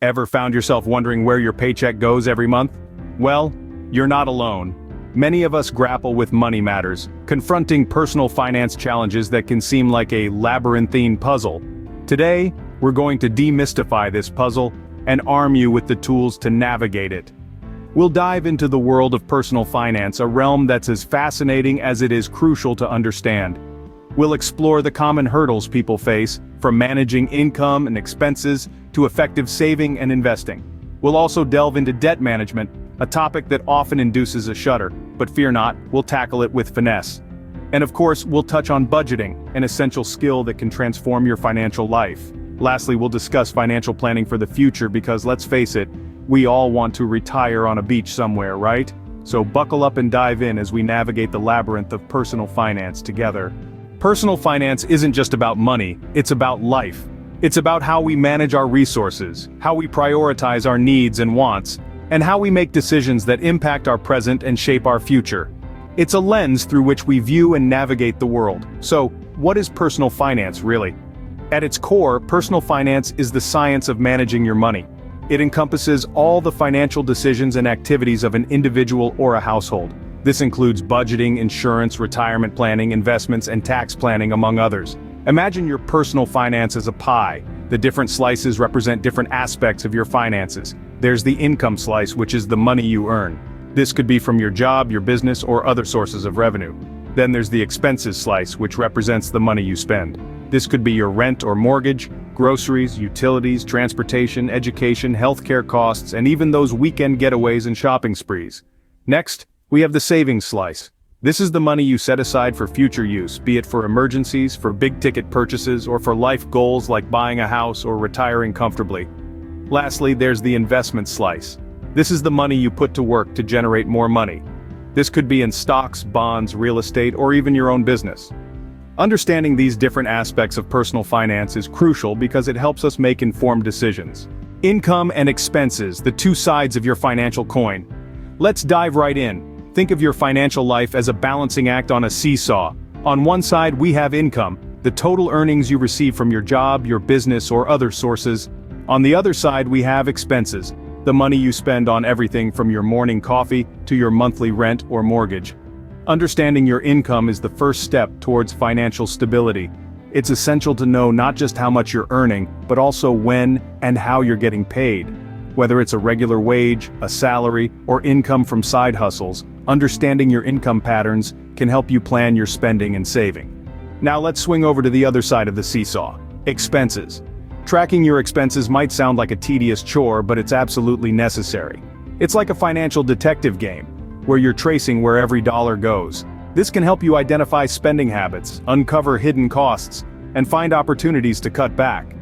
Ever found yourself wondering where your paycheck goes every month? Well, you're not alone. Many of us grapple with money matters, confronting personal finance challenges that can seem like a labyrinthine puzzle. Today, we're going to demystify this puzzle and arm you with the tools to navigate it. We'll dive into the world of personal finance, a realm that's as fascinating as it is crucial to understand. We'll explore the common hurdles people face, from managing income and expenses to effective saving and investing. We'll also delve into debt management, a topic that often induces a shudder, but fear not, we'll tackle it with finesse. And of course, we'll touch on budgeting, an essential skill that can transform your financial life. Lastly, we'll discuss financial planning for the future because let's face it, we all want to retire on a beach somewhere, right? So buckle up and dive in as we navigate the labyrinth of personal finance together. Personal finance isn't just about money, it's about life. It's about how we manage our resources, how we prioritize our needs and wants, and how we make decisions that impact our present and shape our future. It's a lens through which we view and navigate the world. So, what is personal finance really? At its core, personal finance is the science of managing your money. It encompasses all the financial decisions and activities of an individual or a household. This includes budgeting, insurance, retirement planning, investments, and tax planning, among others. Imagine your personal finance as a pie. The different slices represent different aspects of your finances. There's the income slice, which is the money you earn. This could be from your job, your business, or other sources of revenue. Then there's the expenses slice, which represents the money you spend. This could be your rent or mortgage, groceries, utilities, transportation, education, healthcare costs, and even those weekend getaways and shopping sprees. Next, we have the savings slice. This is the money you set aside for future use, be it for emergencies, for big-ticket purchases, or for life goals like buying a house or retiring comfortably. Lastly, there's the investment slice. This is the money you put to work to generate more money. This could be in stocks, bonds, real estate, or even your own business. Understanding these different aspects of personal finance is crucial because it helps us make informed decisions. Income and expenses, the two sides of your financial coin. Let's dive right in. Think of your financial life as a balancing act on a seesaw. On one side, we have income, the total earnings you receive from your job, your business, or other sources. On the other side, we have expenses, the money you spend on everything from your morning coffee to your monthly rent or mortgage. Understanding your income is the first step towards financial stability. It's essential to know not just how much you're earning, but also when and how you're getting paid. Whether it's a regular wage, a salary, or income from side hustles, understanding your income patterns can help you plan your spending and saving. Now let's swing over to the other side of the seesaw, expenses. Tracking your expenses might sound like a tedious chore, but it's absolutely necessary. It's like a financial detective game, where you're tracing where every dollar goes. This can help you identify spending habits, uncover hidden costs, and find opportunities to cut back.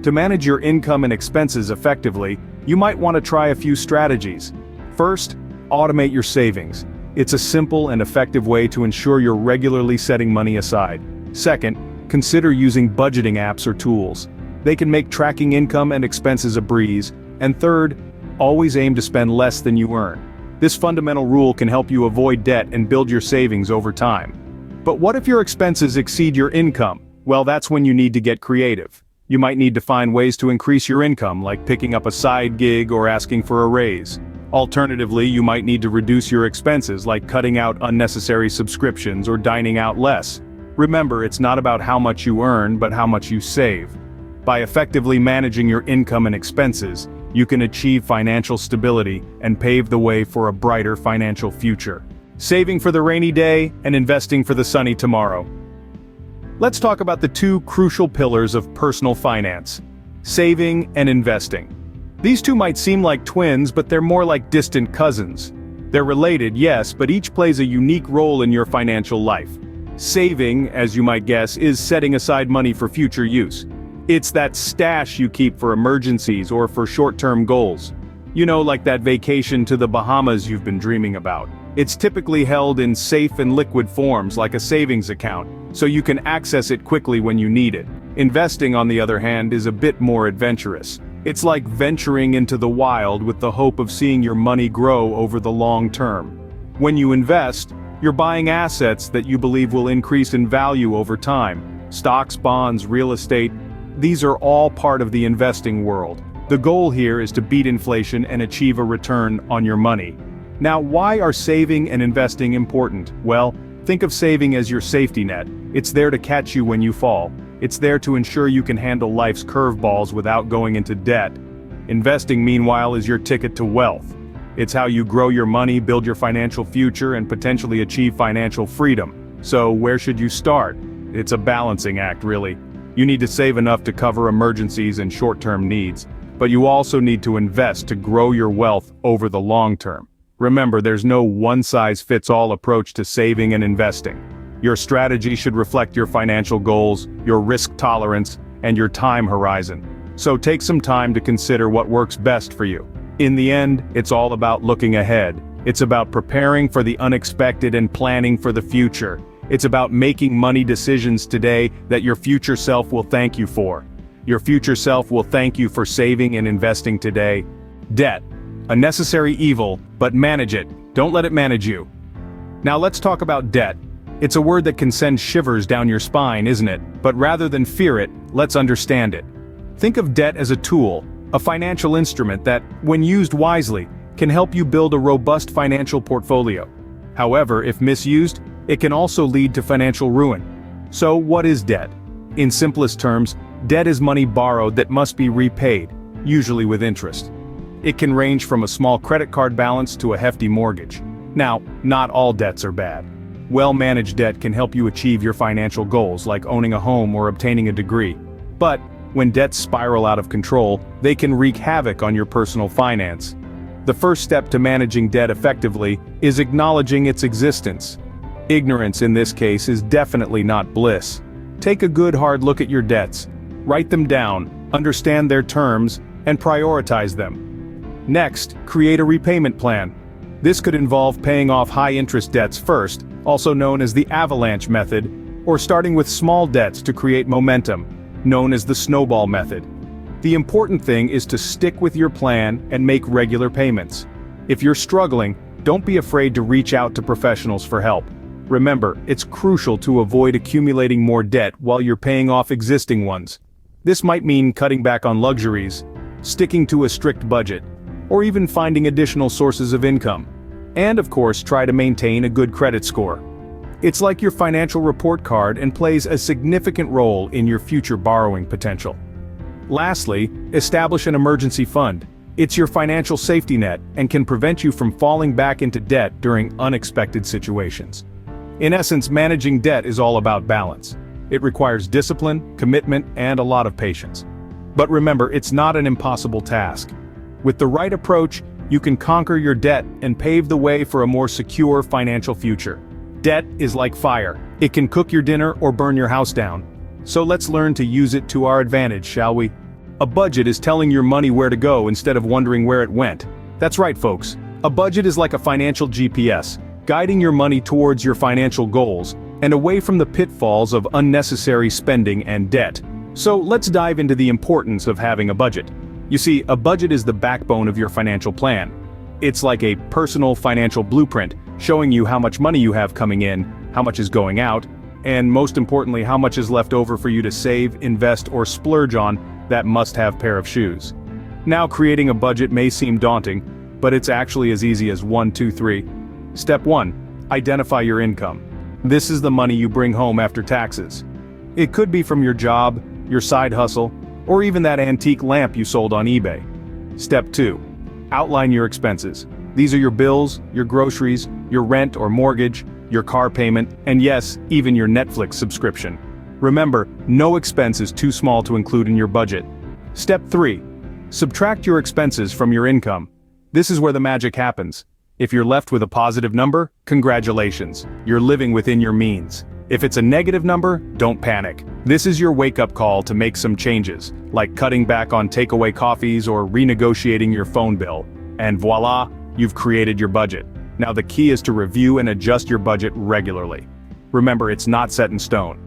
To manage your income and expenses effectively, you might want to try a few strategies. First, automate your savings. It's a simple and effective way to ensure you're regularly setting money aside. Second, consider using budgeting apps or tools. They can make tracking income and expenses a breeze. And third, always aim to spend less than you earn. This fundamental rule can help you avoid debt and build your savings over time. But what if your expenses exceed your income? Well, that's when you need to get creative. You might need to find ways to increase your income, like picking up a side gig or asking for a raise. Alternatively, you might need to reduce your expenses, like cutting out unnecessary subscriptions or dining out less. Remember, it's not about how much you earn, but how much you save. By effectively managing your income and expenses, you can achieve financial stability and pave the way for a brighter financial future. Saving for the rainy day and investing for the sunny tomorrow. Let's talk about the two crucial pillars of personal finance: saving and investing. These two might seem like twins, but they're more like distant cousins. They're related, yes, but each plays a unique role in your financial life. Saving, as you might guess, is setting aside money for future use. It's that stash you keep for emergencies or for short-term goals. You know, like that vacation to the Bahamas you've been dreaming about. It's typically held in safe and liquid forms like a savings account, so you can access it quickly when you need it. Investing, on the other hand, is a bit more adventurous. It's like venturing into the wild with the hope of seeing your money grow over the long term. When you invest, you're buying assets that you believe will increase in value over time. Stocks, bonds, real estate, these are all part of the investing world. The goal here is to beat inflation and achieve a return on your money. Now, why are saving and investing important? Well, think of saving as your safety net. It's there to catch you when you fall. It's there to ensure you can handle life's curveballs without going into debt. Investing, meanwhile, is your ticket to wealth. It's how you grow your money, build your financial future, and potentially achieve financial freedom. So, where should you start? It's a balancing act, really. You need to save enough to cover emergencies and short-term needs, but you also need to invest to grow your wealth over the long term. Remember, there's no one-size-fits-all approach to saving and investing. Your strategy should reflect your financial goals, your risk tolerance, and your time horizon. So take some time to consider what works best for you. In the end, it's all about looking ahead. It's about preparing for the unexpected and planning for the future. It's about making money decisions today that your future self will thank you for. Your future self will thank you for saving and investing today. Debt. A necessary evil, but manage it. Don't let it manage you. Now let's talk about debt. It's a word that can send shivers down your spine, isn't it? But rather than fear it, let's understand it. Think of debt as a tool, a financial instrument that, when used wisely, can help you build a robust financial portfolio. However, if misused, it can also lead to financial ruin. So what is debt? In simplest terms, debt is money borrowed that must be repaid, usually with interest. It can range from a small credit card balance to a hefty mortgage. Now, not all debts are bad. Well-managed debt can help you achieve your financial goals, like owning a home or obtaining a degree. But, when debts spiral out of control, they can wreak havoc on your personal finance. The first step to managing debt effectively is acknowledging its existence. Ignorance in this case is definitely not bliss. Take a good hard look at your debts. Write them down, understand their terms, and prioritize them. Next, create a repayment plan. This could involve paying off high-interest debts first, also known as the avalanche method, or starting with small debts to create momentum, known as the snowball method. The important thing is to stick with your plan and make regular payments. If you're struggling, don't be afraid to reach out to professionals for help. Remember, it's crucial to avoid accumulating more debt while you're paying off existing ones. This might mean cutting back on luxuries, sticking to a strict budget, or even finding additional sources of income. And of course, try to maintain a good credit score. It's like your financial report card and plays a significant role in your future borrowing potential. Lastly, establish an emergency fund. It's your financial safety net and can prevent you from falling back into debt during unexpected situations. In essence, managing debt is all about balance. It requires discipline, commitment, and a lot of patience. But remember, it's not an impossible task. With the right approach, you can conquer your debt and pave the way for a more secure financial future. Debt is like fire. It can cook your dinner or burn your house down. So let's learn to use it to our advantage, shall we? A budget is telling your money where to go instead of wondering where it went. That's right, folks. A budget is like a financial GPS, guiding your money towards your financial goals and away from the pitfalls of unnecessary spending and debt. So let's dive into the importance of having a budget. You see, a budget is the backbone of your financial plan. It's like a personal financial blueprint, showing you how much money you have coming in, how much is going out, and most importantly, how much is left over for you to save, invest, or splurge on that must-have pair of shoes. Now, creating a budget may seem daunting, but it's actually as easy as 1, 2, 3. Step 1. Identify your income. This is the money you bring home after taxes. It could be from your job, your side hustle, or even that antique lamp you sold on eBay. Step 2. Outline your expenses. These are your bills, your groceries, your rent or mortgage, your car payment, and yes, even your Netflix subscription. Remember, no expense is too small to include in your budget. Step 3. Subtract your expenses from your income. This is where the magic happens. If you're left with a positive number, congratulations, you're living within your means. If it's a negative number, don't panic. This is your wake-up call to make some changes, like cutting back on takeaway coffees or renegotiating your phone bill. And voila, you've created your budget. Now the key is to review and adjust your budget regularly. Remember, it's not set in stone.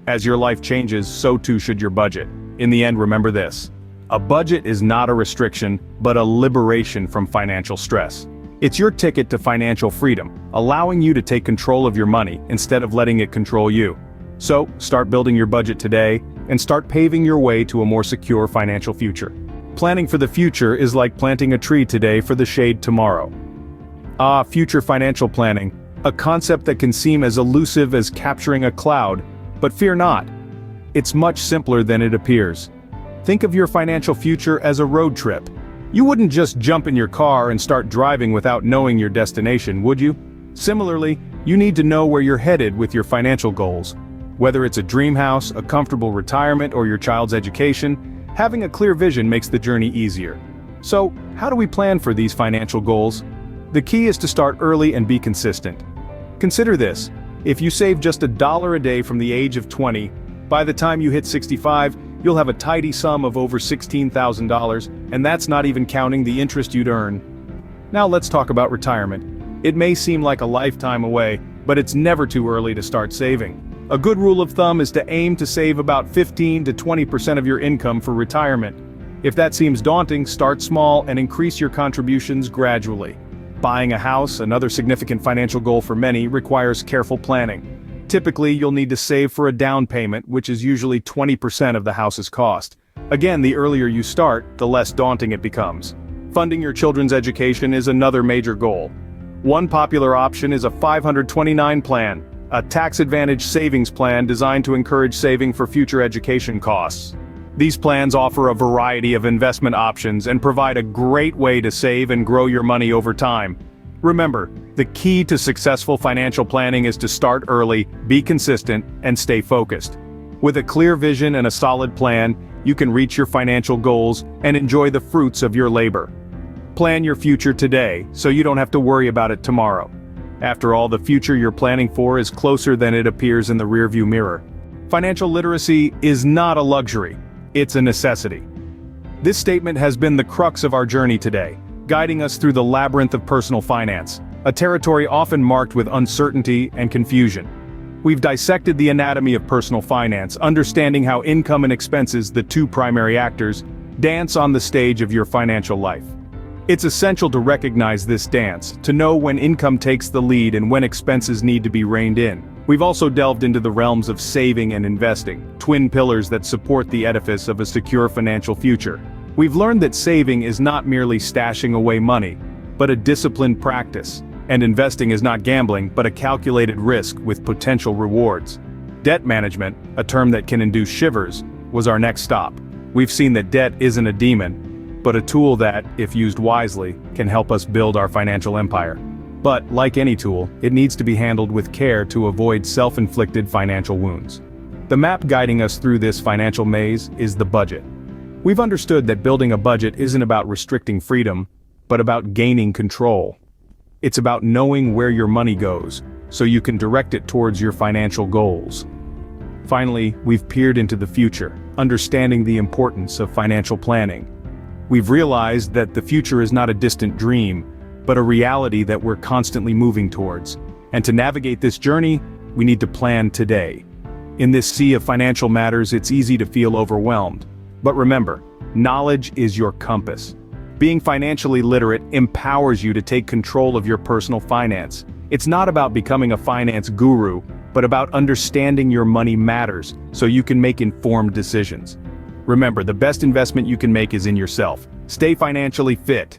As your life changes, so too should your budget. In the end, remember this. A budget is not a restriction, but a liberation from financial stress. It's your ticket to financial freedom, allowing you to take control of your money instead of letting it control you. So, start building your budget today, and start paving your way to a more secure financial future. Planning for the future is like planting a tree today for the shade tomorrow. Future financial planning, a concept that can seem as elusive as capturing a cloud, but fear not. It's much simpler than it appears. Think of your financial future as a road trip. You wouldn't just jump in your car and start driving without knowing your destination, would you? Similarly, you need to know where you're headed with your financial goals. Whether it's a dream house, a comfortable retirement, or your child's education, having a clear vision makes the journey easier. So, how do we plan for these financial goals? The key is to start early and be consistent. Consider this: if you save just $1 a day from the age of 20, by the time you hit 65, you'll have a tidy sum of over $16,000, and that's not even counting the interest you'd earn. Now let's talk about retirement. It may seem like a lifetime away, but it's never too early to start saving. A good rule of thumb is to aim to save about 15 to 20% of your income for retirement. If that seems daunting, start small and increase your contributions gradually. Buying a house, another significant financial goal for many, requires careful planning. Typically, you'll need to save for a down payment, which is usually 20% of the house's cost. Again, the earlier you start, the less daunting it becomes. Funding your children's education is another major goal. One popular option is a 529 plan, a tax-advantaged savings plan designed to encourage saving for future education costs. These plans offer a variety of investment options and provide a great way to save and grow your money over time. Remember, the key to successful financial planning is to start early, be consistent, and stay focused. With a clear vision and a solid plan, you can reach your financial goals and enjoy the fruits of your labor. Plan your future today, so you don't have to worry about it tomorrow. After all, the future you're planning for is closer than it appears in the rearview mirror. Financial literacy is not a luxury, it's a necessity. This statement has been the crux of our journey today, guiding us through the labyrinth of personal finance, a territory often marked with uncertainty and confusion. We've dissected the anatomy of personal finance, understanding how income and expenses, the two primary actors, dance on the stage of your financial life. It's essential to recognize this dance, to know when income takes the lead and when expenses need to be reined in. We've also delved into the realms of saving and investing, twin pillars that support the edifice of a secure financial future. We've learned that saving is not merely stashing away money, but a disciplined practice, and investing is not gambling, but a calculated risk with potential rewards. Debt management, a term that can induce shivers, was our next stop. We've seen that debt isn't a demon, but a tool that, if used wisely, can help us build our financial empire. But, like any tool, it needs to be handled with care to avoid self-inflicted financial wounds. The map guiding us through this financial maze is the budget. We've understood that building a budget isn't about restricting freedom, but about gaining control. It's about knowing where your money goes, so you can direct it towards your financial goals. Finally, we've peered into the future, understanding the importance of financial planning. We've realized that the future is not a distant dream, but a reality that we're constantly moving towards. And to navigate this journey, we need to plan today. In this sea of financial matters, it's easy to feel overwhelmed. But remember, knowledge is your compass. Being financially literate empowers you to take control of your personal finance. It's not about becoming a finance guru, but about understanding your money matters, so you can make informed decisions. Remember, the best investment you can make is in yourself. Stay financially fit,